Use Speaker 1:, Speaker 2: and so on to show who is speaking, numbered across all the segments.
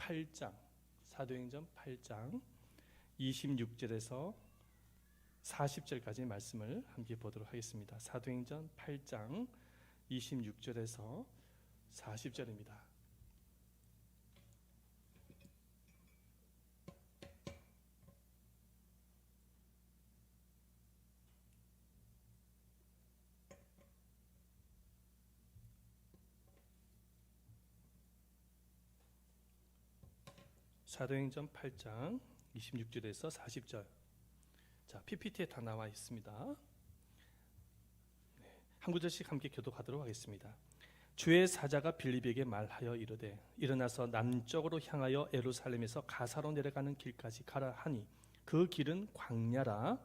Speaker 1: 8장, 사도행전 8장 26절에서 40절까지 말씀을 함께 보도록 하겠습니다. 사도행전 8장 26절에서 40절입니다. 사도행전 8장 26절에서 40절. 자, PPT에 다 나와 있습니다. 한 구절씩 함께 교독하도록 하겠습니다. 주의 사자가 빌립에게 말하여 이르되 일어나서 남쪽으로 향하여 예루살렘에서 가사로 내려가는 길까지 가라 하니 그 길은 광야라.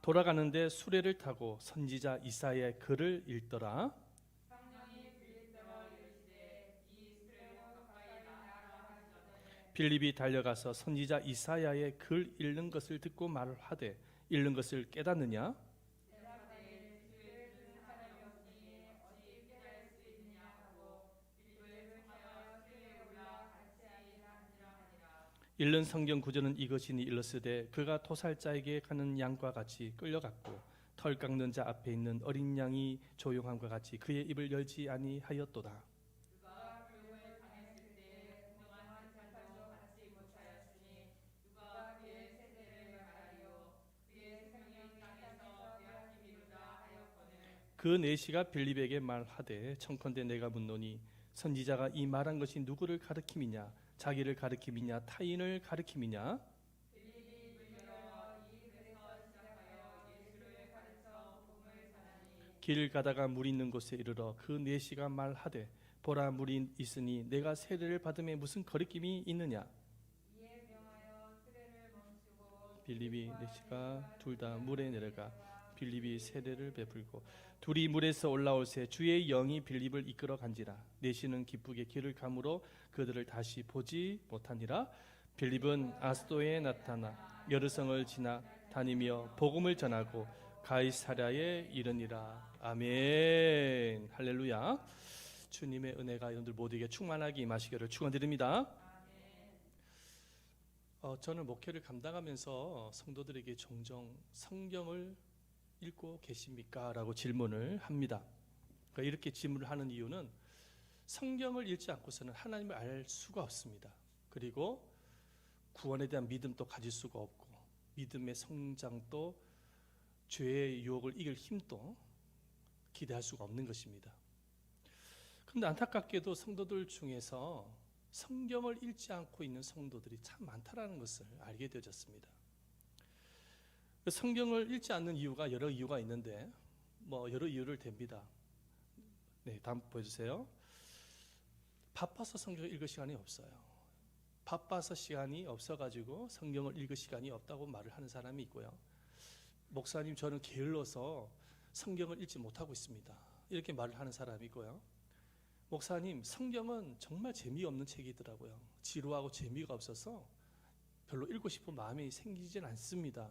Speaker 1: 돌아가는데 수레를 타고 선지자 이사야의 글을 읽더라. 빌립이 달려가서 선지자 이사야의 글 읽는 것을 듣고 말하되 읽는 것을 깨닫느냐? 읽는 성경 구절은 이것이니 일렀으되 그가 토살자에게 가는 양과 같이 끌려갔고 털 깎는 자 앞에 있는 어린 양이 조용함과 같이 그의 입을 열지 아니하였도다. 그 내시가 빌립에게 말하되 청컨대 내가 묻노니 선지자가 이 말한 것이 누구를 가리킴이냐? 자기를 가리킴이냐 타인을 가리킴이냐? 길 가다가 물 있는 곳에 이르러 그 내시가 말하되 보라 물이 있으니 내가 세례를 받음에 무슨 거리낌이 있느냐? 빌립이 내시가 둘 다 물에 내려가 빌립이 세례를 베풀고 둘이 물에서 올라올새 주의 영이 빌립을 이끌어 간지라. 내시는 기쁘게 길을 가므로 그들을 다시 보지 못하니라. 빌립은 아스도에 나타나 여러 성을 지나 다니며 복음을 전하고 가이사랴에 이르니라. 아멘. 할렐루야. 주님의 은혜가 여러분들 모두에게 충만하게 임하시기를 축원드립니다. 저는 목회를 감당하면서 성도들에게 종종 성경을 읽고 계십니까? 라고 질문을 합니다. 그러니까 이렇게 질문을 하는 이유는 성경을 읽지 않고서는 하나님을 알 수가 없습니다. 그리고 구원에 대한 믿음도 가질 수가 없고 믿음의 성장도 죄의 유혹을 이길 힘도 기대할 수가 없는 것입니다. 그런데 안타깝게도 성도들 중에서 성경을 읽지 않고 있는 성도들이 참 많다라는 것을 알게 되어졌습니다. 성경을 읽지 않는 이유가 여러 이유가 있는데 여러 이유를 댑니다. 네, 다음 보여주세요. 바빠서 성경을 읽을 시간이 없어요. 바빠서 시간이 없어가지고 성경을 읽을 시간이 없다고 말을 하는 사람이 있고요. 목사님 저는 게을러서 성경을 읽지 못하고 있습니다. 이렇게 말을 하는 사람이 있고요. 목사님 성경은 정말 재미없는 책이더라고요. 지루하고 재미가 없어서 별로 읽고 싶은 마음이 생기진 않습니다.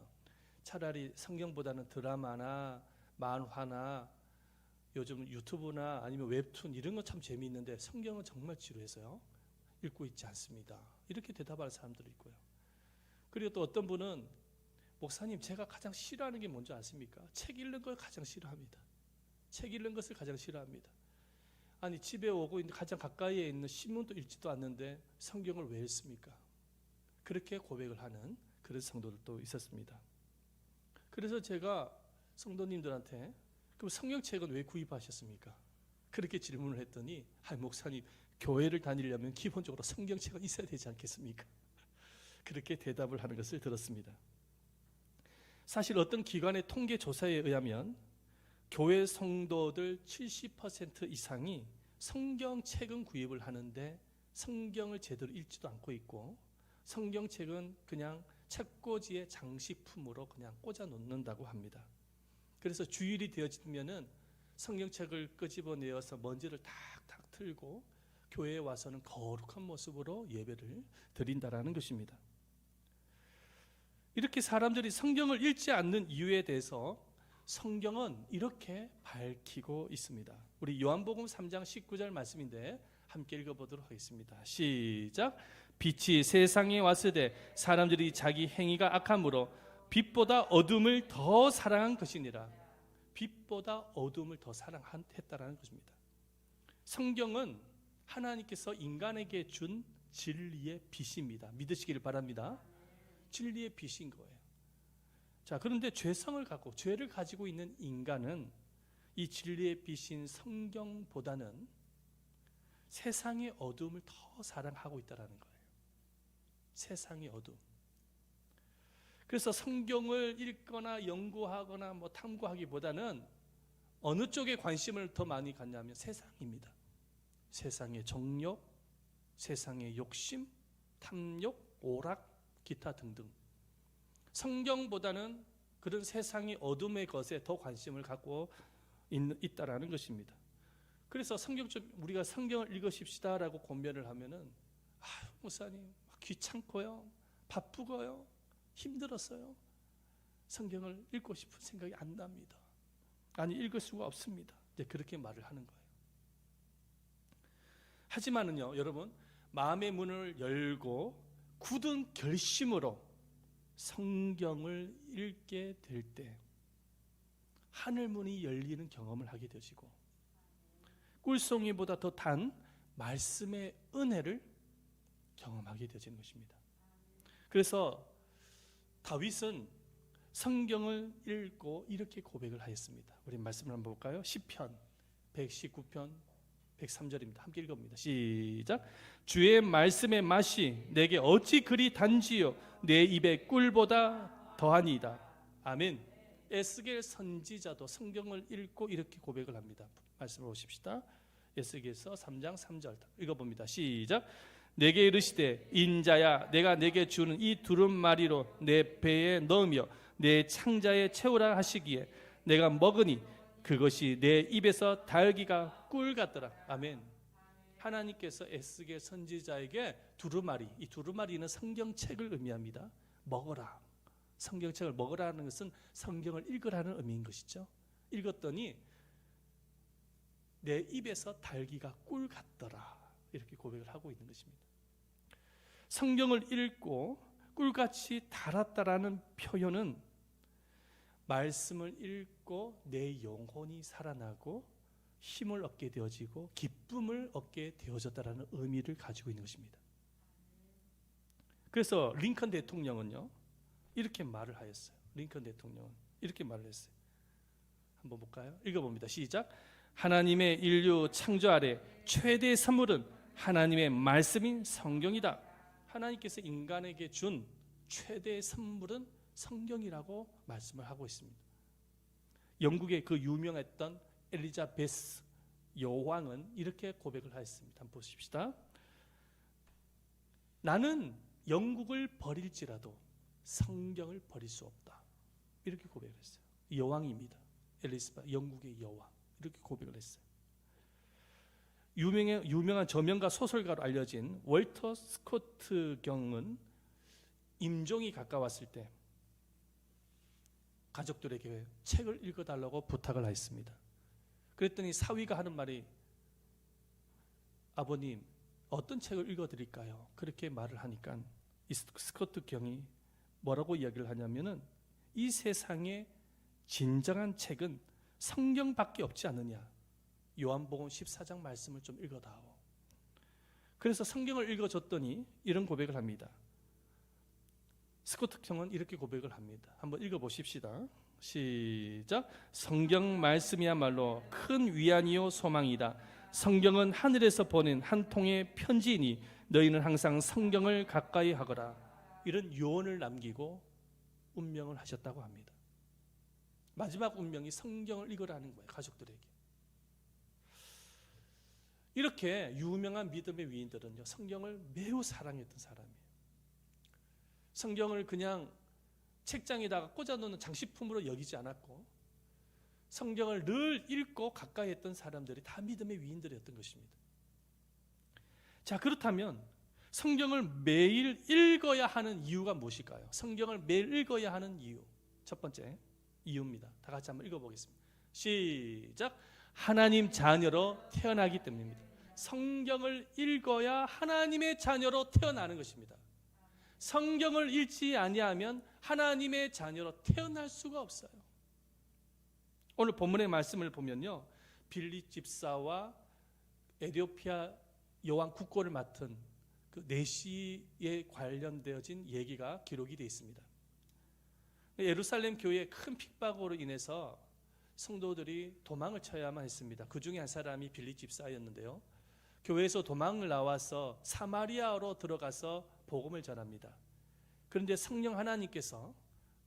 Speaker 1: 차라리 성경보다는 드라마나 만화나 요즘 유튜브나 아니면 웹툰 이런 거 참 재미있는데 성경은 정말 지루해서요 읽고 있지 않습니다. 이렇게 대답하는 사람들이 있고요. 그리고 또 어떤 분은 목사님 제가 가장 싫어하는 게 뭔지 아십니까? 책 읽는 걸 가장 싫어합니다. 책 읽는 것을 가장 싫어합니다. 아니 집에 오고 가장 가까이에 있는 신문도 읽지도 않는데 성경을 왜 읽습니까? 그렇게 고백을 하는 그런 성도들도 있었습니다. 그래서 제가 성도님들한테 그럼 성경책은 왜 구입하셨습니까? 그렇게 질문을 했더니 목사님 교회를 다니려면 기본적으로 성경책은 있어야 되지 않겠습니까? 그렇게 대답을 하는 것을 들었습니다. 사실 어떤 기관의 통계 조사에 의하면 교회 성도들 70% 이상이 성경책은 구입을 하는데 성경을 제대로 읽지도 않고 있고 성경책은 그냥 책꽂이의 장식품으로 그냥 꽂아 놓는다고 합니다. 그래서 주일이 되어지면은 성경책을 끄집어내어서 먼지를 탁탁 틀고 교회에 와서는 거룩한 모습으로 예배를 드린다라는 것입니다. 이렇게 사람들이 성경을 읽지 않는 이유에 대해서 성경은 이렇게 밝히고 있습니다. 우리 요한복음 3장 19절 말씀인데 함께 읽어보도록 하겠습니다. 시작. 빛이 세상에 왔으되 사람들이 자기 행위가 악함으로 빛보다 어둠을 더 사랑한 것이니라. 빛보다 어둠을 더 사랑했다라는 것입니다. 성경은 하나님께서 인간에게 준 진리의 빛입니다. 믿으시기를 바랍니다. 진리의 빛인 거예요. 자, 그런데 죄성을 갖고 죄를 가지고 있는 인간은 이 진리의 빛인 성경보다는 세상의 어둠을 더 사랑하고 있다는 거예요. 세상의 어둠. 그래서 성경을 읽거나 연구하거나 탐구하기보다는 어느 쪽에 관심을 더 많이 갖냐면 세상입니다. 세상의 정욕, 세상의 욕심, 탐욕, 오락, 기타 등등. 성경보다는 그런 세상의 어둠의 것에 더 관심을 갖고 있다라는 것입니다. 그래서 우리가 성경을 읽으십시다라고 권면을 하면은 목사님 귀찮고요, 바쁘고요, 힘들었어요. 성경을 읽고 싶은 생각이 안 납니다. 아니 읽을 수가 없습니다. 이제 그렇게 말을 하는 거예요. 하지만은요, 여러분 마음의 문을 열고 굳은 결심으로 성경을 읽게 될 때 하늘 문이 열리는 경험을 하게 되시고 꿀송이보다 더 단 말씀의 은혜를 경험하게 되는 것입니다. 그래서 다윗은 성경을 읽고 이렇게 고백을 하였습니다. 우리 말씀을 한번 볼까요? 시편 119편 103절입니다. 함께 읽어봅니다. 시작. 주의 말씀의 맛이 내게 어찌 그리 단지요 내 입에 꿀보다 더하니이다. 아멘. 에스겔 선지자도 성경을 읽고 이렇게 고백을 합니다. 말씀을 보십시다. 에스겔서 3장 3절 읽어봅니다. 시작. 내게 이르시되 인자야 내가 내게 주는 이 두루마리로 내 배에 넣으며 내 창자에 채우라 하시기에 내가 먹으니 그것이 내 입에서 달기가 꿀 같더라. 아멘. 하나님께서 에스겔 선지자에게 두루마리, 이 두루마리는 성경책을 의미합니다. 먹어라. 성경책을 먹으라는 것은 성경을 읽으라는 의미인 것이죠. 읽었더니 내 입에서 달기가 꿀 같더라. 이렇게 고백을 하고 있는 것입니다. 성경을 읽고 꿀같이 달았다라는 표현은 말씀을 읽고 내 영혼이 살아나고 힘을 얻게 되어지고 기쁨을 얻게 되어졌다라는 의미를 가지고 있는 것입니다. 그래서 링컨 대통령은요 이렇게 말을 하였어요. 링컨 대통령은 이렇게 말을 했어요. 한번 볼까요? 읽어봅니다. 시작. 하나님의 인류 창조 아래 최대 선물은 하나님의 말씀인 성경이다. 하나님께서 인간에게 준 최대의 선물은 성경이라고 말씀을 하고 있습니다. 영국의 그 유명했던 엘리자베스 여왕은 이렇게 고백을 하였습니다. 한번 보십시다. 나는 영국을 버릴지라도 성경을 버릴 수 없다. 이렇게 고백을 했어요. 여왕입니다. 엘리자베스 영국의 여왕. 이렇게 고백을 했어요. 유명한 저명가 소설가로 알려진 월터 스코트 경은 임종이 가까웠을 때 가족들에게 책을 읽어달라고 부탁을 했습니다. 그랬더니 사위가 하는 말이 아버님 어떤 책을 읽어드릴까요? 그렇게 말을 하니까 이 스코트 경이 뭐라고 이야기를 하냐면은 이 세상에 진정한 책은 성경밖에 없지 않느냐. 요한복음 14장 말씀을 좀 읽어다오. 그래서 성경을 읽어줬더니 이런 고백을 합니다. 스코트 경은 이렇게 고백을 합니다. 한번 읽어보십시다. 시작. 성경 말씀이야말로 큰 위안이요 소망이다. 성경은 하늘에서 보낸 한 통의 편지이니 너희는 항상 성경을 가까이 하거라. 이런 유언을 남기고 운명을 하셨다고 합니다. 마지막 운명이 성경을 읽으라는 거예요. 가족들에게. 이렇게 유명한 믿음의 위인들은요 성경을 매우 사랑했던 사람이에요. 성경을 그냥 책장에다가 꽂아놓는 장식품으로 여기지 않았고 성경을 늘 읽고 가까이 했던 사람들이 다 믿음의 위인들이었던 것입니다. 자, 그렇다면 성경을 매일 읽어야 하는 이유가 무엇일까요? 성경을 매일 읽어야 하는 이유. 첫 번째 이유입니다. 다 같이 한번 읽어보겠습니다. 시작. 하나님 자녀로 태어나기 때문입니다. 성경을 읽어야 하나님의 자녀로 태어나는 것입니다. 성경을 읽지 아니하면 하나님의 자녀로 태어날 수가 없어요. 오늘 본문의 말씀을 보면요, 빌립 집사와 에티오피아 여왕 국고를 맡은 그 내시에 관련되어진 얘기가 기록이 되어 있습니다. 예루살렘 교회의 큰 핍박으로 인해서 성도들이 도망을 쳐야만 했습니다. 그 중에 한 사람이 빌립 집사였는데요, 교회에서 도망을 나와서 사마리아로 들어가서 복음을 전합니다. 그런데 성령 하나님께서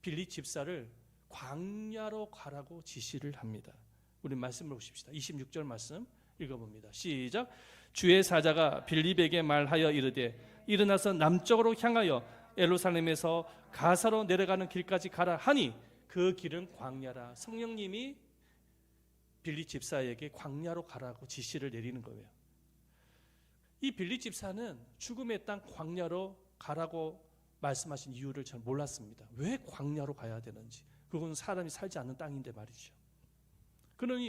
Speaker 1: 빌립 집사를 광야로 가라고 지시를 합니다. 우리 말씀을 보십시다. 26절 말씀 읽어봅니다. 시작. 주의 사자가 빌립에게 말하여 이르되 일어나서 남쪽으로 향하여 예루살렘에서 가사로 내려가는 길까지 가라 하니 그 길은 광야라. 성령님이 빌립 집사에게 광야로 가라고 지시를 내리는 거예요. 이 빌립 집사는 죽음의 땅 광야로 가라고 말씀하신 이유를 잘 몰랐습니다. 왜 광야로 가야 되는지. 그건 사람이 살지 않는 땅인데 말이죠.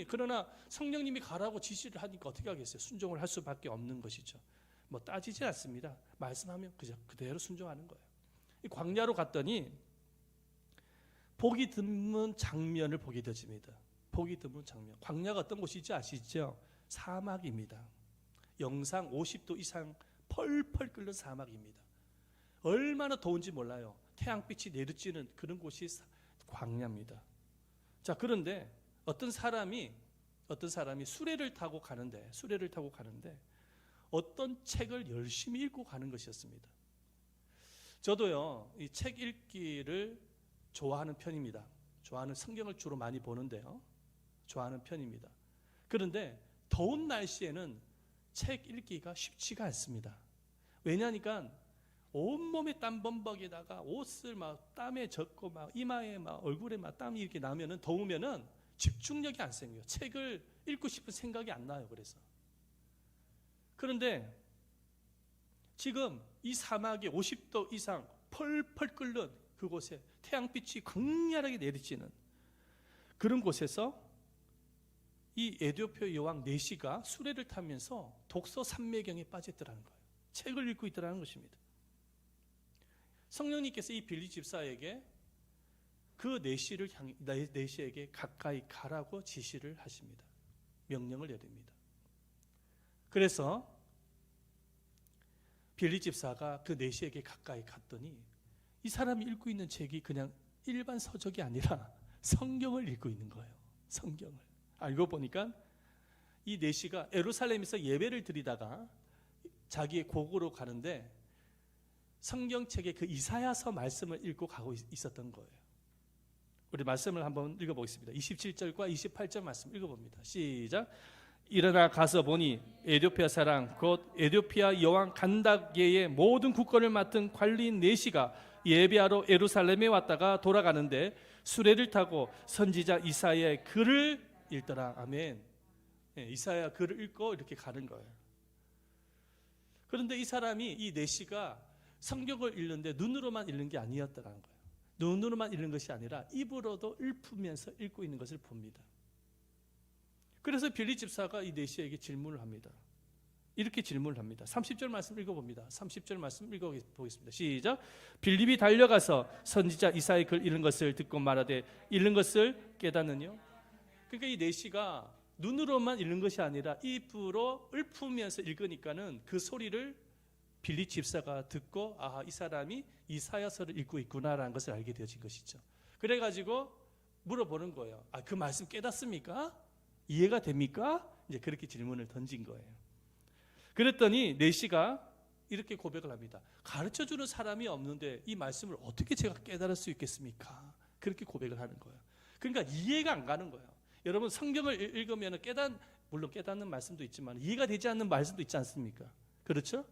Speaker 1: 그러나 성령님이 가라고 지시를 하니까 어떻게 하겠어요? 순종을 할 수밖에 없는 것이죠. 뭐 따지지 않습니다. 말씀하면 그대로 순종하는 거예요. 이 광야로 갔더니 보기 드문 장면을 보게 되집니다. 보기 드문 장면. 광야가 어떤 곳인지 아시죠? 사막입니다. 영상 50도 이상 펄펄 끓는 사막입니다. 얼마나 더운지 몰라요. 태양빛이 내리쬐는 그런 곳이 광야입니다. 자, 그런데 어떤 사람이 수레를 타고 가는데 어떤 책을 열심히 읽고 가는 것이었습니다. 저도요, 이 책 읽기를 좋아하는 편입니다. 좋아하는 성경을 주로 많이 보는데요, 좋아하는 편입니다. 그런데 더운 날씨에는 책 읽기가 쉽지가 않습니다. 왜냐하니까 온몸에 땀 범벅에다가 옷을 막 땀에 젖고 막 이마에 막 얼굴에 막 땀이 이렇게 나면은 더우면은 집중력이 안 생겨요. 책을 읽고 싶은 생각이 안 나요. 그런데 지금 이 사막에 50도 이상 펄펄 끓는 그곳에 태양빛이 광야하게 내리쬐는 그런 곳에서 이 에티오피아 여왕 내시가 수레를 타면서 독서 삼매경에 빠졌더라는 거예요. 책을 읽고 있더라는 것입니다. 성령님께서 이 빌립 집사에게 그 내시에게 가까이 가라고 지시를 하십니다. 명령을 내립니다. 그래서 빌립 집사가 그 내시에게 가까이 갔더니 이 사람이 읽고 있는 책이 그냥 일반 서적이 아니라 성경을 읽고 있는 거예요. 성경을. 알고 보니까 이 내시가 예루살렘에서 예배를 드리다가 자기의 고국으로 가는데 성경책의 그 이사야서 말씀을 읽고 가고 있었던 거예요. 우리 말씀을 한번 읽어보겠습니다. 27절과 28절 말씀 읽어봅니다. 시작. 일어나 가서 보니 에티오피아 사람 곧 에티오피아 여왕 간다게의 모든 국권을 맡은 관리인 내시가 예배하러 예루살렘에 왔다가 돌아가는데 수레를 타고 선지자 이사야의 글을 읽더라. 아멘. 이사야 글을 읽고 이렇게 가는 거예요. 그런데 이 사람이 이 내시가 성경을 읽는데 눈으로만 읽는 게 아니었더라는 거예요. 눈으로만 읽는 것이 아니라 입으로도 읊으면서 읽고 있는 것을 봅니다. 그래서 빌립 집사가 이 내시에게 질문을 합니다. 이렇게 질문을 합니다. 30절 말씀 읽어봅니다. 30절 말씀 읽어보겠습니다. 시작. 빌립이 달려가서 선지자 이사야의 글 읽는 것을 듣고 말하되 읽는 것을 깨닫느뇨. 그러니까 이 내시가 눈으로만 읽는 것이 아니라 입으로 읊으면서 읽으니까는 그 소리를 빌립 집사가 듣고 이 사람이 이사야서를 읽고 있구나라는 것을 알게 되어진 것이죠. 그래가지고 물어보는 거예요. 그 말씀 깨닫습니까? 이해가 됩니까? 이제 그렇게 질문을 던진 거예요. 그랬더니 내시가 이렇게 고백을 합니다. 가르쳐주는 사람이 없는데 이 말씀을 어떻게 제가 깨달을 수 있겠습니까? 그렇게 고백을 하는 거예요. 그러니까 이해가 안 가는 거예요. 여러분 성경을 읽으면 물론 깨닫는 말씀도 있지만 이해가 되지 않는 말씀도 있지 않습니까? 그렇죠?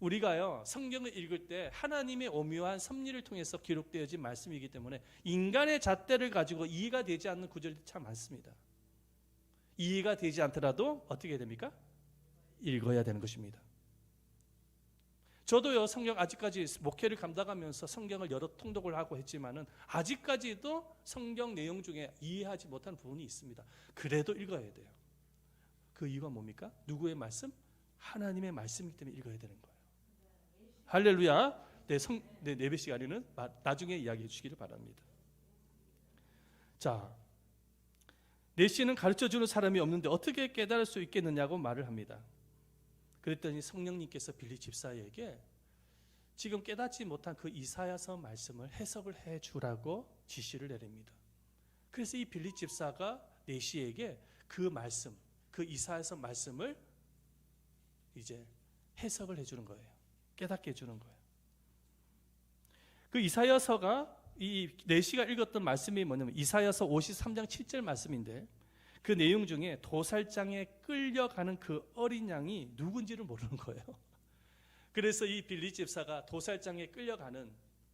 Speaker 1: 우리가요 성경을 읽을 때 하나님의 오묘한 섭리를 통해서 기록되어진 말씀이기 때문에 인간의 잣대를 가지고 이해가 되지 않는 구절이 참 많습니다. 이해가 되지 않더라도 어떻게 됩니까? 읽어야 되는 것입니다. 저도요, 성경 아직까지 목회를 감당하면서 성경을 여러 통독을 하고 했지만은 아직까지도 성경 내용 중에 이해하지 못한 부분이 있습니다. 그래도 읽어야 돼요. 그 이유가 뭡니까? 누구의 말씀? 하나님의 말씀이기 때문에 읽어야 되는 거예요. 할렐루야. 내 예배 시간에는 나중에 이야기해 주시기를 바랍니다. 자, 내시는 가르쳐주는 사람이 없는데 어떻게 깨달을 수 있겠느냐고 말을 합니다. 그랬더니 성령님께서 빌리 집사에게 지금 깨닫지 못한 그 이사야서 말씀을 해석을 해주라고 지시를 내립니다. 그래서 이 빌리 집사가 내시에게 그 말씀, 그 이사야서 말씀을 이제 해석을 해주는 거예요. 깨닫게 해주는 거예요. 그 이사야서가 이 내시가 읽었던 말씀이 뭐냐면 이사야서 53장 7절 말씀인데, 그 내용 중에 도살장에 끌려가는 그 어린 양이 누군지를 모르는 거예요. 그래서 이 빌리 집사가 도살장에 끌려가는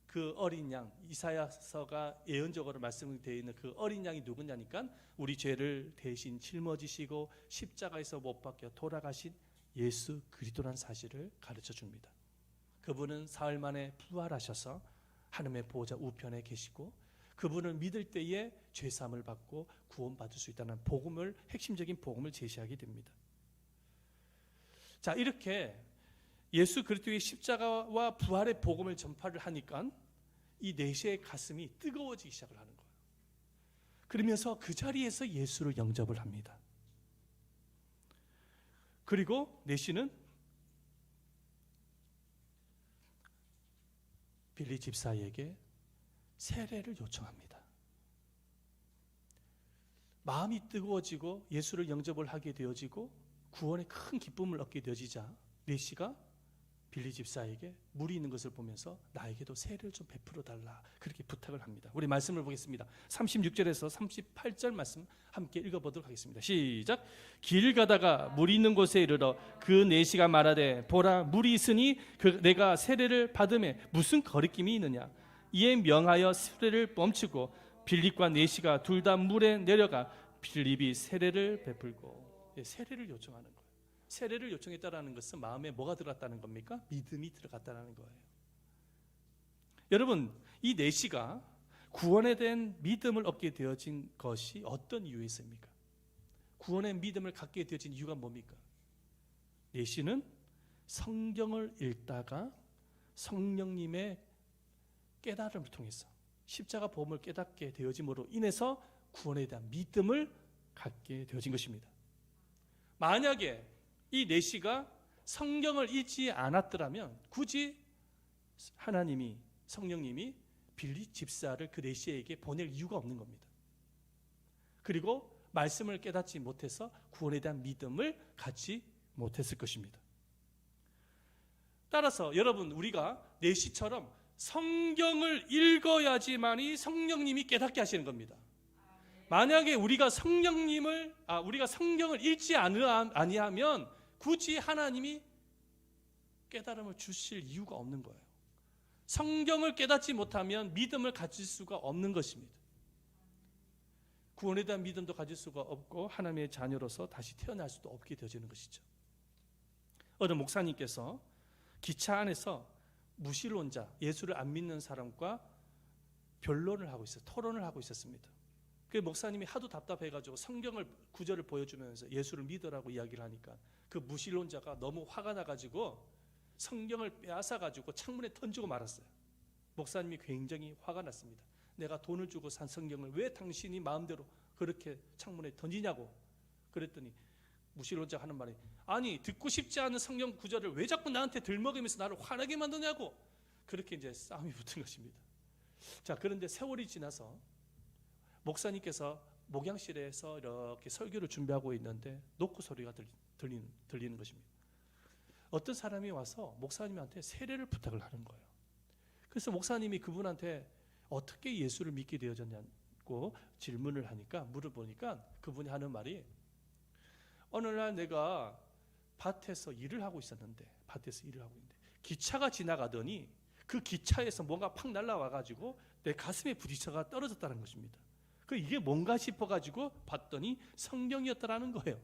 Speaker 1: 그 어린 양, 이사야서가 예언적으로 말씀되어 있는 그 어린 양이 누구냐니까 우리 죄를 대신 짊어지시고 십자가에서 못 박혀 돌아가신 예수 그리스도라는 사실을 가르쳐 줍니다. 그분은 사흘 만에 부활하셔서 하나님의 보호자 우편에 계시고, 그분을 믿을 때에 죄사함을 받고 구원받을 수 있다는 복음을, 핵심적인 복음을 제시하게 됩니다. 자, 이렇게 예수 그리스도의 십자가와 부활의 복음을 전파를 하니까 이 내시의 가슴이 뜨거워지기 시작을 하는 거예요. 그러면서 그 자리에서 예수를 영접을 합니다. 그리고 내시는 빌리 집사에게 세례를 요청합니다. 마음이 뜨거워지고 예수를 영접을 하게 되어지고 구원의 큰 기쁨을 얻게 되어지자 내시가 빌리 집사에게 물이 있는 것을 보면서 나에게도 세례를 좀 베풀어 달라, 그렇게 부탁을 합니다. 우리 말씀을 보겠습니다. 36절에서 38절 말씀 함께 읽어보도록 하겠습니다. 시작. 길 가다가 물이 있는 곳에 이르러 그 내시가 말하되 보라, 물이 있으니 내가 세례를 받음에 무슨 거리낌이 있느냐. 이에 명하여 세례를 멈추고 빌립과 내시가 둘 다 물에 내려가 빌립이 세례를 베풀고. 세례를 요청하는 거예요. 세례를 요청했다라는 것은 마음에 뭐가 들어갔다는 겁니까? 믿음이 들어갔다는 거예요. 여러분, 이 내시가 구원에 대한 믿음을 얻게 되어진 것이 어떤 이유였습니까? 구원의 믿음을 갖게 되어진 이유가 뭡니까? 내시는 성경을 읽다가 성령님의 깨달음을 통해서 십자가 복음을 깨닫게 되어짐으로 인해서 구원에 대한 믿음을 갖게 되어진 것입니다. 만약에 이 내시가 성경을 읽지 않았더라면 굳이 하나님이, 성령님이 빌리 집사를 그 내시에게 보낼 이유가 없는 겁니다. 그리고 말씀을 깨닫지 못해서 구원에 대한 믿음을 갖지 못했을 것입니다. 따라서 여러분, 우리가 내시처럼 성경을 읽어야지만이 성령님이 깨닫게 하시는 겁니다. 만약에 우리가 성경을 읽지 아니하면 굳이 하나님이 깨달음을 주실 이유가 없는 거예요. 성경을 깨닫지 못하면 믿음을 가질 수가 없는 것입니다. 구원에 대한 믿음도 가질 수가 없고 하나님의 자녀로서 다시 태어날 수도 없게 되어지는 것이죠. 어느 목사님께서 기차 안에서 무신론자, 예수를 안 믿는 사람과 변론을 하고 있어요. 토론을 하고 있었습니다. 그 목사님이 하도 답답해가지고 성경을 구절을 보여주면서 예수를 믿으라고 이야기를 하니까 그 무신론자가 너무 화가 나가지고 성경을 빼앗아가지고 창문에 던지고 말았어요. 목사님이 굉장히 화가 났습니다. 내가 돈을 주고 산 성경을 왜 당신이 마음대로 그렇게 창문에 던지냐고. 그랬더니 무신론자가 하는 말이, 아니 듣고 싶지 않은 성경 구절을 왜 자꾸 나한테 들먹이면서 나를 화나게 만드냐고. 그렇게 이제 싸움이 붙은 것입니다. 자, 그런데 세월이 지나서 목사님께서 목양실에서 이렇게 설교를 준비하고 있는데 노크 소리가 들리는 것입니다. 어떤 사람이 와서 목사님한테 세례를 부탁을 하는 거예요. 그래서 목사님이 그분한테 어떻게 예수를 믿게 되어졌냐고 질문을 하니까, 물어보니까 그분이 하는 말이, 어느 날 내가 밭에서 일을 하고 있는데 기차가 지나가더니 그 기차에서 뭔가 팍 날아와가지고 내 가슴에 부딪혀가 떨어졌다는 것입니다. 이게 뭔가 싶어가지고 봤더니 성경이었다라는 거예요.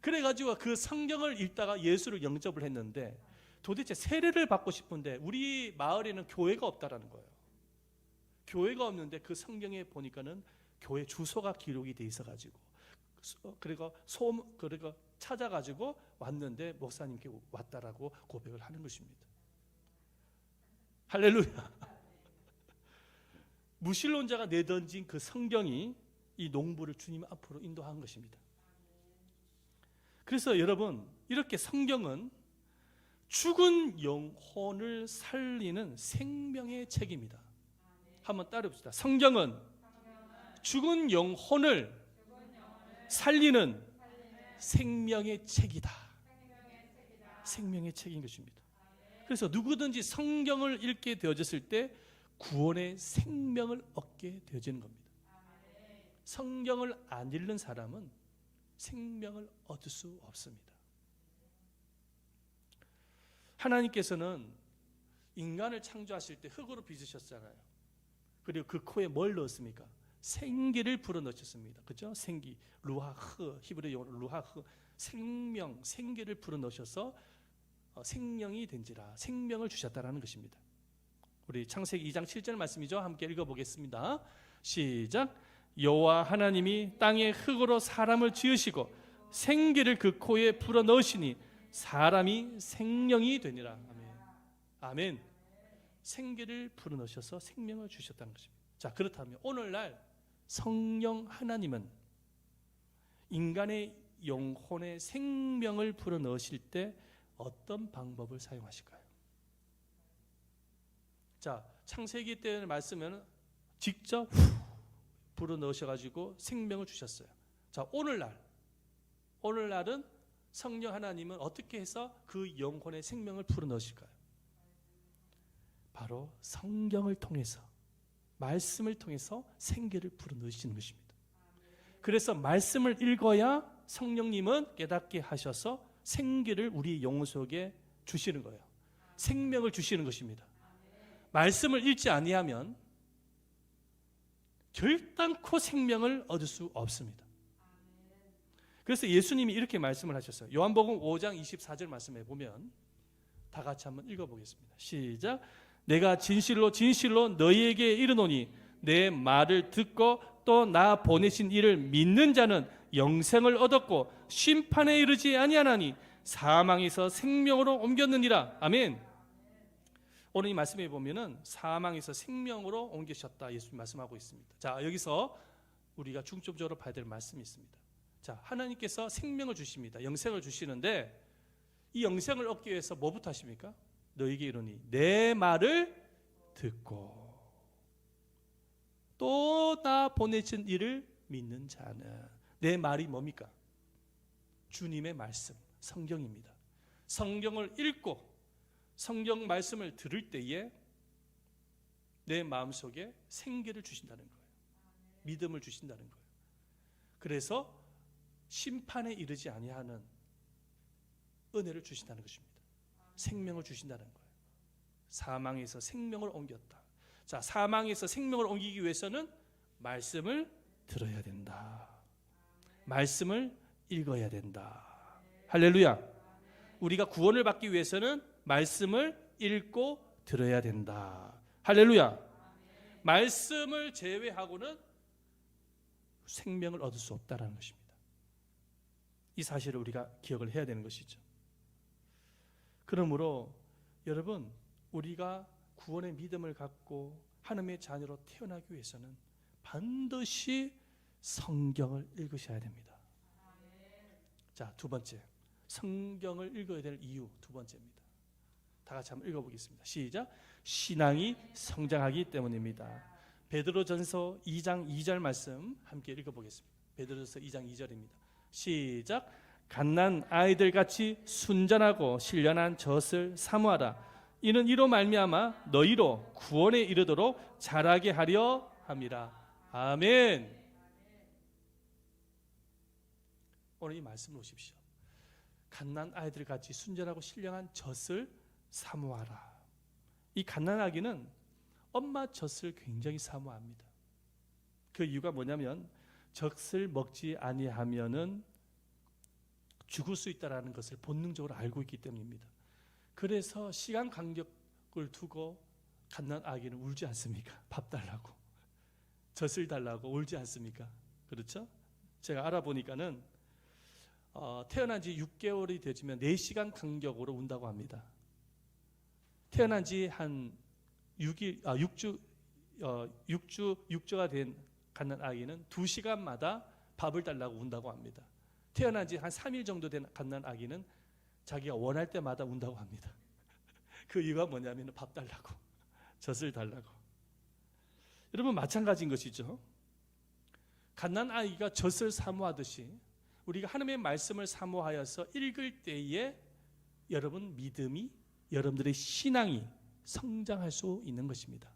Speaker 1: 그래가지고 그 성경을 읽다가 예수를 영접을 했는데 도대체 세례를 받고 싶은데 우리 마을에는 교회가 없다라는 거예요. 교회가 없는데 그 성경에 보니까는 교회 주소가 기록이 돼 있어가지고 그리고 찾아가지고 왔는데 목사님께 왔다라고 고백을 하는 것입니다. 할렐루야. 무신론자가 내던진 그 성경이 이 농부를 주님 앞으로 인도한 것입니다. 그래서 여러분, 이렇게 성경은 죽은 영혼을 살리는 생명의 책입니다. 한번 따라해봅시다. 성경은 죽은 영혼을 살리는 생명의 책이다. 생명의 책인 것입니다. 그래서 누구든지 성경을 읽게 되어졌을 때 구원의 생명을 얻게 되어지는 겁니다. 성경을 안 읽는 사람은 생명을 얻을 수 없습니다. 하나님께서는 인간을 창조하실 때 흙으로 빚으셨잖아요. 그리고 그 코에 뭘 넣었습니까? 생기를 불어넣으셨습니다. 그죠? 생기, 루하흐, 히브리 용어로 루하흐, 생명, 생기를 불어넣으셔서 생명이 된지라 생명을 주셨다라는 것입니다. 우리 창세기 2장 7절 말씀이죠. 함께 읽어보겠습니다. 시작. 여호와 하나님이 땅의 흙으로 사람을 지으시고 생기를 그 코에 불어넣으시니 사람이 생명이 되니라. 아멘. 아멘. 생기를 불어넣으셔서 생명을 주셨다는 것입니다. 자, 그렇다면 오늘날 성령 하나님은 인간의 영혼의 생명을 불어넣으실 때 어떤 방법을 사용하실까요? 자, 창세기 때의 말씀은 직접 불어넣으셔가지고 생명을 주셨어요. 자, 오늘날은 성령 하나님은 어떻게 해서 그 영혼의 생명을 불어넣으실까요? 바로 성경을 통해서, 말씀을 통해서 생기를 불어넣으시는 것입니다. 그래서 말씀을 읽어야 성령님은 깨닫게 하셔서 생기를 우리 영혼 속에 주시는 거예요. 생명을 주시는 것입니다. 말씀을 읽지 아니하면 결단코 생명을 얻을 수 없습니다. 그래서 예수님이 이렇게 말씀을 하셨어요. 요한복음 5장 24절 말씀에 보면 다 같이 한번 읽어보겠습니다. 시작. 내가 진실로 진실로 너희에게 이르노니 내 말을 듣고 또 나 보내신 이를 믿는 자는 영생을 얻었고 심판에 이르지 아니하나니 사망에서 생명으로 옮겼느니라. 아멘. 오늘 이 말씀에 보면은 사망에서 생명으로 옮기셨다 예수님 말씀하고 있습니다. 자, 여기서 우리가 중점적으로 봐야 될 말씀이 있습니다. 자, 하나님께서 생명을 주십니다. 영생을 주시는데 이 영생을 얻기 위해서 뭐부터 하십니까? 너희에게 이르니 내 말을 듣고 또 나 보내신 이를 믿는 자는. 내 말이 뭡니까? 주님의 말씀, 성경입니다. 성경을 읽고 성경 말씀을 들을 때에 내 마음속에 생기를 주신다는 거예요. 믿음을 주신다는 거예요. 그래서 심판에 이르지 아니하는 은혜를 주신다는 것입니다. 생명을 주신다는 거예요. 사망에서 생명을 옮겼다. 자, 사망에서 생명을 옮기기 위해서는 말씀을 들어야 된다. 말씀을 읽어야 된다. 할렐루야. 우리가 구원을 받기 위해서는 말씀을 읽고 들어야 된다. 할렐루야. 말씀을 제외하고는 생명을 얻을 수 없다라는 것입니다. 이 사실을 우리가 기억을 해야 되는 것이죠. 그러므로 여러분, 우리가 구원의 믿음을 갖고 하나님의 자녀로 태어나기 위해서는 반드시 성경을 읽으셔야 됩니다. 자, 두 번째, 성경을 읽어야 될 이유 두 번째입니다. 다 같이 한번 읽어보겠습니다. 시작. 신앙이 성장하기 때문입니다. 베드로전서 2장 2절 말씀 함께 읽어보겠습니다. 베드로전서 2장 2절입니다. 시작. 갓난 아이들 같이 순전하고 신령한 젖을 사모하라. 이는 이로 말미암아 너희로 구원에 이르도록 자라게 하려 함이라. 아멘. 오늘 이 말씀을 보십시오. 갓난 아이들 같이 순전하고 신령한 젖을 사모하라. 이 갓난아기는 엄마 젖을 굉장히 사모합니다. 그 이유가 뭐냐면 젖을 먹지 아니하면은 죽을 수 있다라는 것을 본능적으로 알고 있기 때문입니다. 그래서 시간 간격을 두고 갓난아기는 울지 않습니까? 밥 달라고, 젖을 달라고 울지 않습니까? 그렇죠? 제가 알아보니까는 태어난 지 6개월이 되면 4시간 간격으로 운다고 합니다. 태어난 지 한 6주가 된 갓난아기는 2시간마다 밥을 달라고 운다고 합니다. 태어난 지 한 3일 정도 된 갓난아기는 자기가 원할 때마다 운다고 합니다. 그 이유가 뭐냐면 밥 달라고, 젖을 달라고. 여러분, 마찬가지인 것이죠. 갓난아이가 젖을 사모하듯이 우리가 하나님의 말씀을 사모하여서 읽을 때에 여러분 믿음이, 여러분들의 신앙이 성장할 수 있는 것입니다.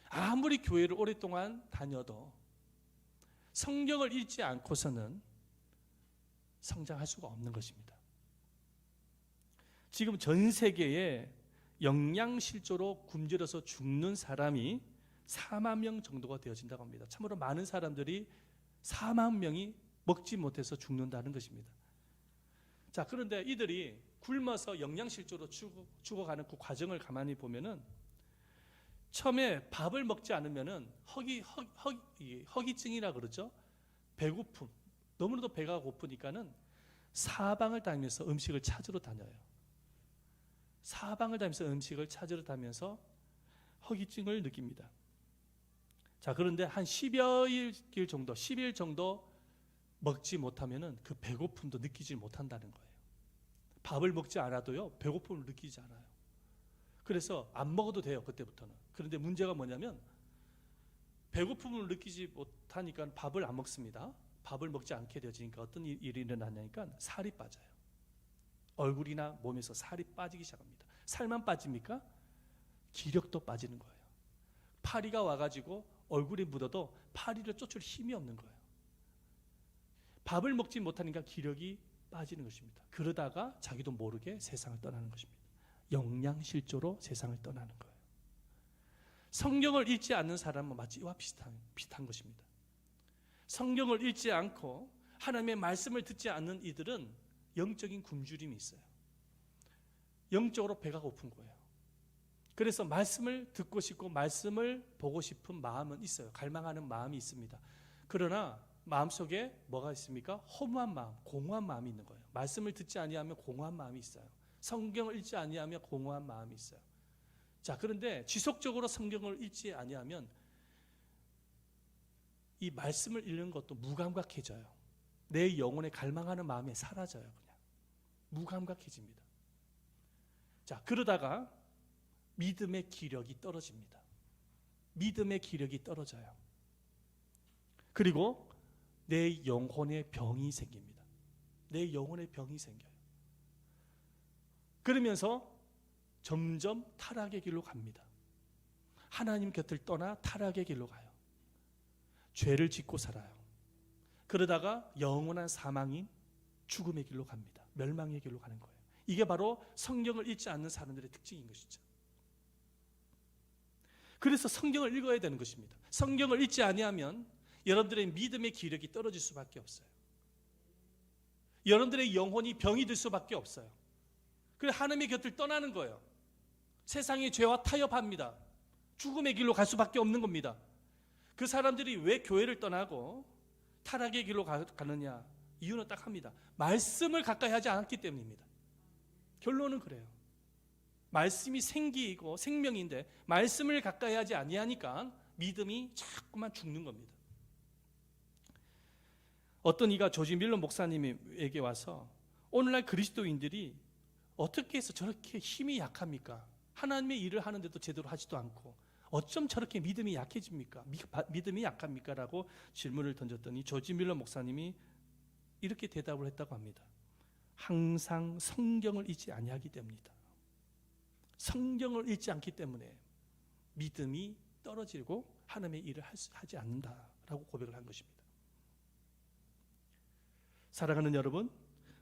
Speaker 1: 아무리 교회를 오랫동안 다녀도 성경을 읽지 않고서는 성장할 수가 없는 것입니다. 지금 전 세계에 영양실조로 굶주려서 죽는 사람이 4만 명 정도가 되어진다고 합니다. 참으로 많은 사람들이 4만 명이 먹지 못해서 죽는다는 것입니다. 자, 그런데 이들이 굶어서 영양실조로 죽어가는 그 과정을 가만히 보면은 처음에 밥을 먹지 않으면은 허기증이라 그러죠. 배고픔, 너무나도 배가 고프니까는 사방을 다니면서 음식을 찾으러 다녀요. 사방을 다니면서 음식을 찾으러 다니면서 허기증을 느낍니다. 자, 그런데 한 10여 일 정도, 10일 정도 먹지 못하면은 그 배고픔도 느끼지 못한다는 거예요. 밥을 먹지 않아도요, 배고픔을 느끼지 않아요. 그래서 안 먹어도 돼요, 그때부터는. 그런데 문제가 뭐냐면 배고픔을 느끼지 못하니까 밥을 안 먹습니다. 밥을 먹지 않게 되어지니까 어떤 일이 일어나냐니까 살이 빠져요. 얼굴이나 몸에서 살이 빠지기 시작합니다. 살만 빠집니까? 기력도 빠지는 거예요. 파리가 와가지고 얼굴에 묻어도 파리를 쫓을 힘이 없는 거예요. 밥을 먹지 못하니까 기력이 빠지는 것입니다. 그러다가 자기도 모르게 세상을 떠나는 것입니다. 영양실조로 세상을 떠나는 거예요. 성경을 읽지 않는 사람은 마치 이와 비슷한 것입니다. 성경을 읽지 않고 하나님의 말씀을 듣지 않는 이들은 영적인 굶주림이 있어요. 영적으로 배가 고픈 거예요. 그래서 말씀을 듣고 싶고 말씀을 보고 싶은 마음은 있어요. 갈망하는 마음이 있습니다. 그러나 마음속에 뭐가 있습니까? 허무한 마음, 공허한 마음이 있는 거예요. 말씀을 듣지 아니하면 공허한 마음이 있어요. 성경을 읽지 아니하면 공허한 마음이 있어요. 자, 그런데 지속적으로 성경을 읽지 아니하면 이 말씀을 읽는 것도 무감각해져요. 내 영혼에 갈망하는 마음이 사라져요. 그냥 무감각해집니다. 자, 그러다가 믿음의 기력이 떨어집니다. 믿음의 기력이 떨어져요. 그리고 내 영혼에 병이 생깁니다. 내 영혼에 병이 생겨요. 그러면서 점점 타락의 길로 갑니다. 하나님 곁을 떠나 타락의 길로 가요. 죄를 짓고 살아요. 그러다가 영원한 사망인 죽음의 길로 갑니다. 멸망의 길로 가는 거예요. 이게 바로 성경을 읽지 않는 사람들의 특징인 것이죠. 그래서 성경을 읽어야 되는 것입니다. 성경을 읽지 아니하면 여러분들의 믿음의 기력이 떨어질 수밖에 없어요. 여러분들의 영혼이 병이 들 수밖에 없어요. 그래서 하나님의 곁을 떠나는 거예요. 세상의 죄와 타협합니다. 죽음의 길로 갈 수밖에 없는 겁니다. 그 사람들이 왜 교회를 떠나고 타락의 길로 가느냐? 이유는 딱 합니다. 말씀을 가까이 하지 않았기 때문입니다. 결론은 그래요. 말씀이 생기이고 생명인데 말씀을 가까이 하지 아니하니까 믿음이 자꾸만 죽는 겁니다. 어떤 이가 조지 밀러 목사님에게 와서 오늘날 그리스도인들이 어떻게 해서 저렇게 힘이 약합니까? 하나님의 일을 하는데도 제대로 하지도 않고 어쩜 저렇게 믿음이 약해집니까? 믿음이 약합니까? 라고 질문을 던졌더니 조지 밀러 목사님이 이렇게 대답을 했다고 합니다. 항상 성경을 읽지 아니하기 때문이다. 성경을 읽지 않기 때문에 믿음이 떨어지고 하나님의 일을 하지 않는다라고 고백을 한 것입니다. 사랑하는 여러분,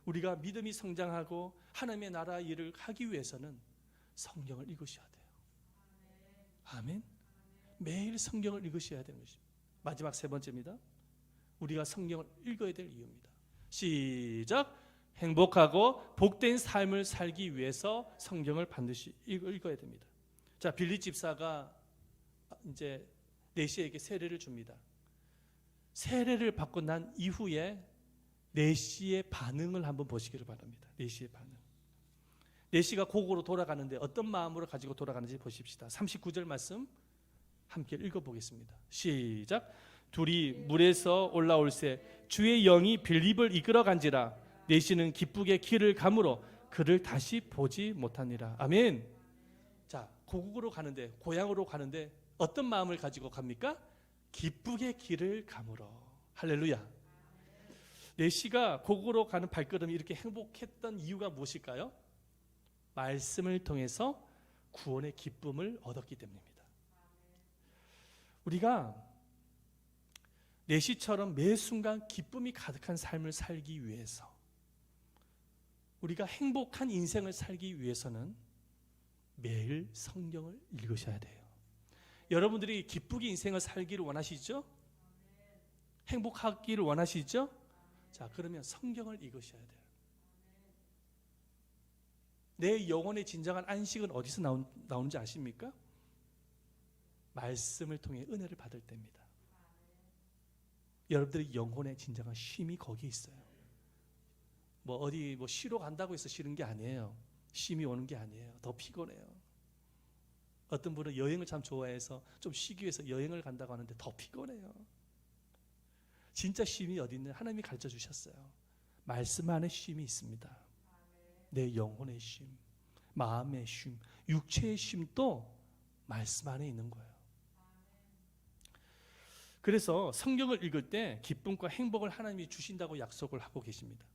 Speaker 1: 우리가 믿음이 성장하고 하나님의 나라 일을 하기 위해서는 성경을 읽으셔야 돼요. 아멘. 매일 성경을 읽으셔야 되는 것입니다. 마지막 세 번째입니다. 우리가 성경을 읽어야 될 이유입니다. 시작. 행복하고 복된 삶을 살기 위해서 성경을 반드시 읽어야 됩니다. 자, 빌리 집사가 이제 내시에게 세례를 줍니다. 세례를 받고 난 이후에 내시의 반응을 한번 보시기를 바랍니다. 내시의 반응. 내시가 고국으로 돌아가는데 어떤 마음으로 가지고 돌아가는지 보십시다. 39절 말씀 함께 읽어보겠습니다. 시작. 둘이 물에서 올라올새 주의 영이 빌립을 이끌어간지라 내시는 기쁘게 길을 가므로 그를 다시 보지 못하니라. 아멘. 자, 고국으로 가는데, 고향으로 가는데 어떤 마음을 가지고 갑니까? 기쁘게 길을 가므로. 할렐루야. 내시가 고국으로 가는 발걸음이 이렇게 행복했던 이유가 무엇일까요? 말씀을 통해서 구원의 기쁨을 얻었기 때문입니다. 우리가 내시처럼 매 순간 기쁨이 가득한 삶을 살기 위해서, 우리가 행복한 인생을 살기 위해서는 매일 성경을 읽으셔야 돼요. 여러분들이 기쁘게 인생을 살기를 원하시죠? 행복하기를 원하시죠? 자, 그러면 성경을 읽으셔야 돼요. 내 영혼의 진정한 안식은 어디서 나오는지 아십니까? 말씀을 통해 은혜를 받을 때입니다. 여러분들의 영혼의 진정한 쉼이 거기에 있어요. 어디 쉬러 간다고 해서 쉬는 게 아니에요. 쉼이 오는 게 아니에요. 더 피곤해요. 어떤 분은 여행을 참 좋아해서 좀 쉬기 위해서 여행을 간다고 하는데 더 피곤해요. 진짜 쉼이 어디 있는 하나님이 가르쳐 주셨어요. 말씀 안에 쉼이 있습니다. 내 영혼의 쉼, 마음의 쉼, 육체의 쉼도 말씀 안에 있는 거예요. 그래서 성경을 읽을 때 기쁨과 행복을 하나님이 주신다고 약속을 하고 계십니다.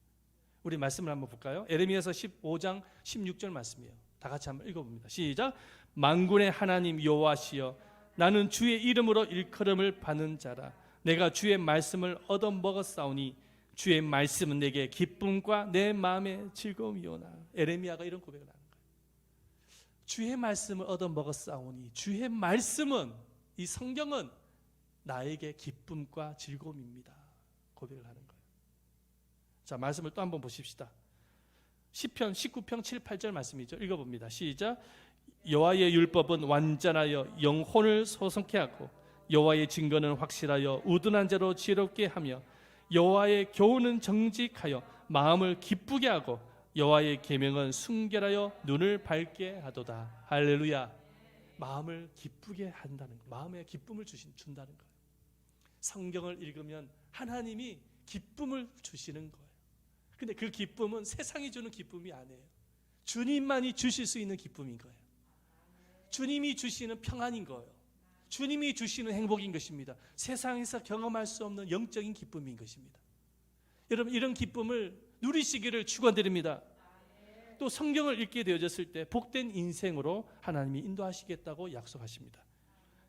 Speaker 1: 우리 말씀을 한번 볼까요? 에레미야서 15장 16절 말씀이에요. 다 같이 한번 읽어봅니다. 시작. 만군의 하나님 여호와시여, 나는 주의 이름으로 일컬음을 받는 자라. 내가 주의 말씀을 얻어먹었사오니 주의 말씀은 내게 기쁨과 내 마음의 즐거움이오나. 에레미야가 이런 고백을 하는 거예요. 주의 말씀을 얻어먹었사오니, 주의 말씀은, 이 성경은 나에게 기쁨과 즐거움입니다. 고백을 하는 거예요. 자, 말씀을 또 한번 보십시다. 시편 19편 7, 8절 말씀이죠. 읽어봅니다. 시작. 여호와의 율법은 완전하여 영혼을 소성케 하고 여호와의 증거는 확실하여 우둔한 자로 지혜롭게 하며 여호와의 교훈은 정직하여 마음을 기쁘게 하고 여호와의 계명은 순결하여 눈을 밝게 하도다. 할렐루야. 마음을 기쁘게 한다는 거, 마음에 기쁨을 준다는 거예요. 성경을 읽으면 하나님이 기쁨을 주시는 거예요. 근데 그 기쁨은 세상이 주는 기쁨이 아니에요. 주님만이 주실 수 있는 기쁨인 거예요. 주님이 주시는 평안인 거예요. 주님이 주시는 행복인 것입니다. 세상에서 경험할 수 없는 영적인 기쁨인 것입니다. 여러분, 이런 기쁨을 누리시기를 축원드립니다. 또 성경을 읽게 되어졌을 때 복된 인생으로 하나님이 인도하시겠다고 약속하십니다.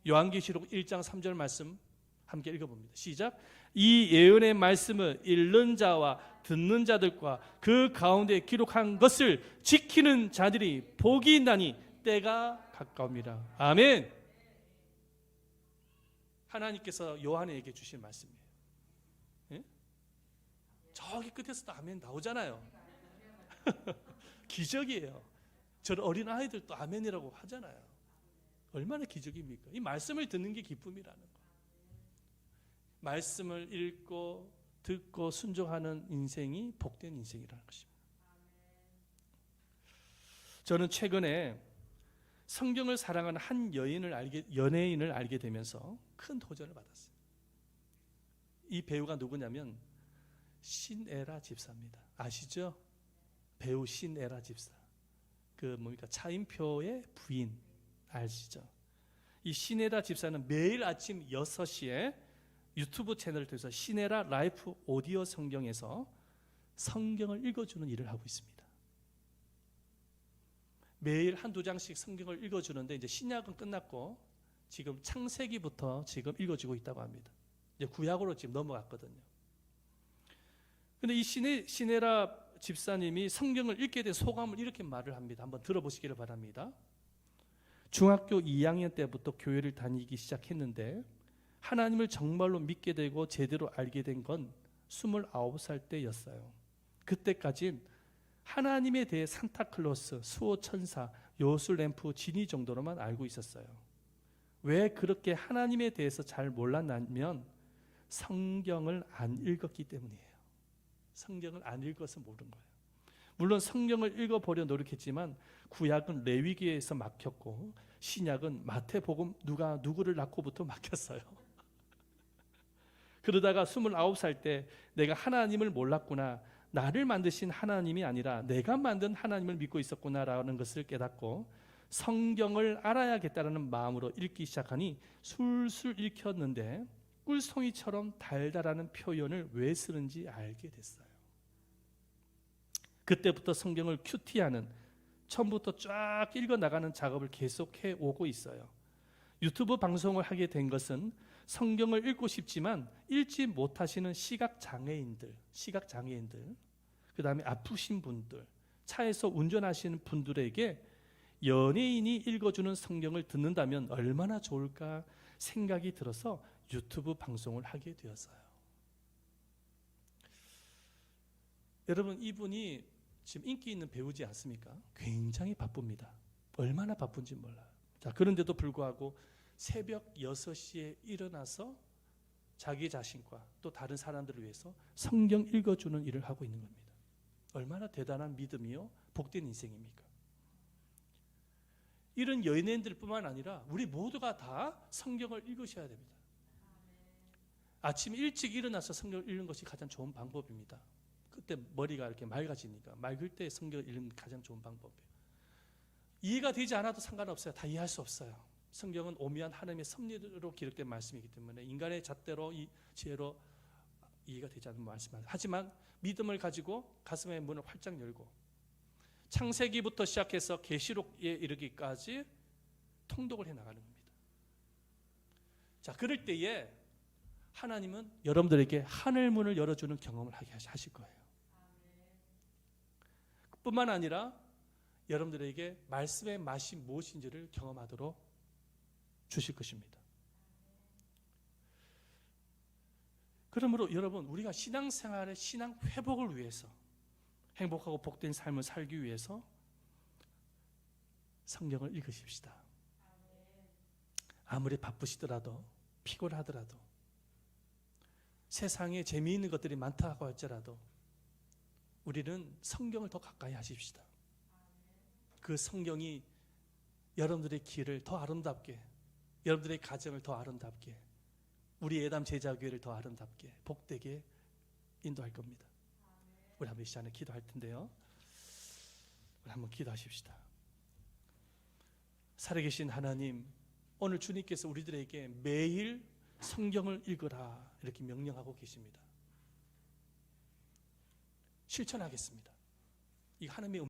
Speaker 1: 요한계시록 1장 3절 말씀 함께 읽어봅니다. 시작. 이 예언의 말씀을 읽는 자와 듣는 자들과 그 가운데 기록한 것을 지키는 자들이 복이 있나니 때가 가까웁니다. 아멘. 하나님께서 요한에게 주신 말씀이에요. 예? 저기 끝에서도 아멘 나오잖아요. 기적이에요. 저런 어린 아이들도 아멘이라고 하잖아요. 얼마나 기적입니까? 이 말씀을 듣는 게 기쁨이라는 거. 말씀을 읽고 듣고 순종하는 인생이 복된 인생이라는 것입니다. 저는 최근에 성경을 사랑하는 한 연예인을 알게 되면서 큰 도전을 받았어요. 이 배우가 누구냐면 신에라 집사입니다. 아시죠? 배우 신에라 집사. 차인표의 부인 아시죠? 이 신에라 집사는 매일 아침 6시에 유튜브 채널을 통해서 신에라 라이프 오디오 성경에서 성경을 읽어주는 일을 하고 있습니다. 매일 한두 장씩 성경을 읽어주는데 이제 신약은 끝났고 지금 창세기부터 지금 읽어주고 있다고 합니다. 이제 구약으로 지금 넘어갔거든요. 근데 이 신에라 집사님이 성경을 읽게 된 소감을 이렇게 말을 합니다. 한번 들어보시기를 바랍니다. 중학교 2학년 때부터 교회를 다니기 시작했는데 하나님을 정말로 믿게 되고 제대로 알게 된 건 29살 때였어요. 그때까진 하나님에 대해 산타클로스, 수호천사, 요술램프, 지니 정도로만 알고 있었어요. 왜 그렇게 하나님에 대해서 잘 몰랐냐면 성경을 안 읽었기 때문이에요. 성경을 안 읽어서 모르는 거예요. 물론 성경을 읽어보려 노력했지만 구약은 레위기에서 막혔고 신약은 마태복음 누가 누구를 낳고부터 막혔어요. 그러다가 29살 때 내가 하나님을 몰랐구나, 나를 만드신 하나님이 아니라 내가 만든 하나님을 믿고 있었구나라는 것을 깨닫고 성경을 알아야겠다는 마음으로 읽기 시작하니 술술 읽혔는데 꿀송이처럼 달달하는 표현을 왜 쓰는지 알게 됐어요. 그때부터 성경을 큐티하는, 처음부터 쫙 읽어나가는 작업을 계속해 오고 있어요. 유튜브 방송을 하게 된 것은 성경을 읽고 싶지만 읽지 못하시는 시각장애인들, 그 다음에 아프신 분들, 차에서 운전하시는 분들에게 연예인이 읽어주는 성경을 듣는다면 얼마나 좋을까 생각이 들어서 유튜브 방송을 하게 되었어요. 여러분, 이분이 지금 인기 있는 배우지 않습니까? 굉장히 바쁩니다. 얼마나 바쁜지 몰라요. 자, 그런데도 불구하고 새벽 6시에 일어나서 자기 자신과 또 다른 사람들을 위해서 성경 읽어주는 일을 하고 있는 겁니다. 얼마나 대단한 믿음이요, 복된 인생입니까? 이런 연예인들뿐만 아니라 우리 모두가 다 성경을 읽으셔야 됩니다. 아침 일찍 일어나서 성경을 읽는 것이 가장 좋은 방법입니다. 그때 머리가 이렇게 맑아지니까 맑을 때 성경을 읽는 게 가장 좋은 방법이에요. 이해가 되지 않아도 상관없어요. 다 이해할 수 없어요. 성경은 오묘한 하나님의 섭리로 기록된 말씀이기 때문에 인간의 잣대로 이 지혜로 이해가 되지 않는 말씀입니다. 하지만 믿음을 가지고 가슴의 문을 활짝 열고 창세기부터 시작해서 계시록에 이르기까지 통독을 해나가는 겁니다. 자, 그럴 때에 하나님은 여러분들에게 하늘 문을 열어주는 경험을 하게 하실 거예요. 뿐만 아니라 여러분들에게 말씀의 맛이 무엇인지를 경험하도록 주실 것입니다. 그러므로 여러분, 우리가 신앙생활의 신앙 회복을 위해서, 행복하고 복된 삶을 살기 위해서 성경을 읽으십시다. 아무리 바쁘시더라도, 피곤하더라도, 세상에 재미있는 것들이 많다고 할지라도 우리는 성경을 더 가까이 하십시다. 그 성경이 여러분들의 길을 더 아름답게, 여러분들의 가정을 더 아름답게, 우리 예담 제자교회를 더 아름답게 복되게 인도할 겁니다. 우리 한번 이 시간에 기도할 텐데요, 우리 한번 기도하십시다. 살아계신 하나님, 오늘 주님께서 우리들에게 매일 성경을 읽으라 이렇게 명령하고 계십니다. 실천하겠습니다. 이 하나님의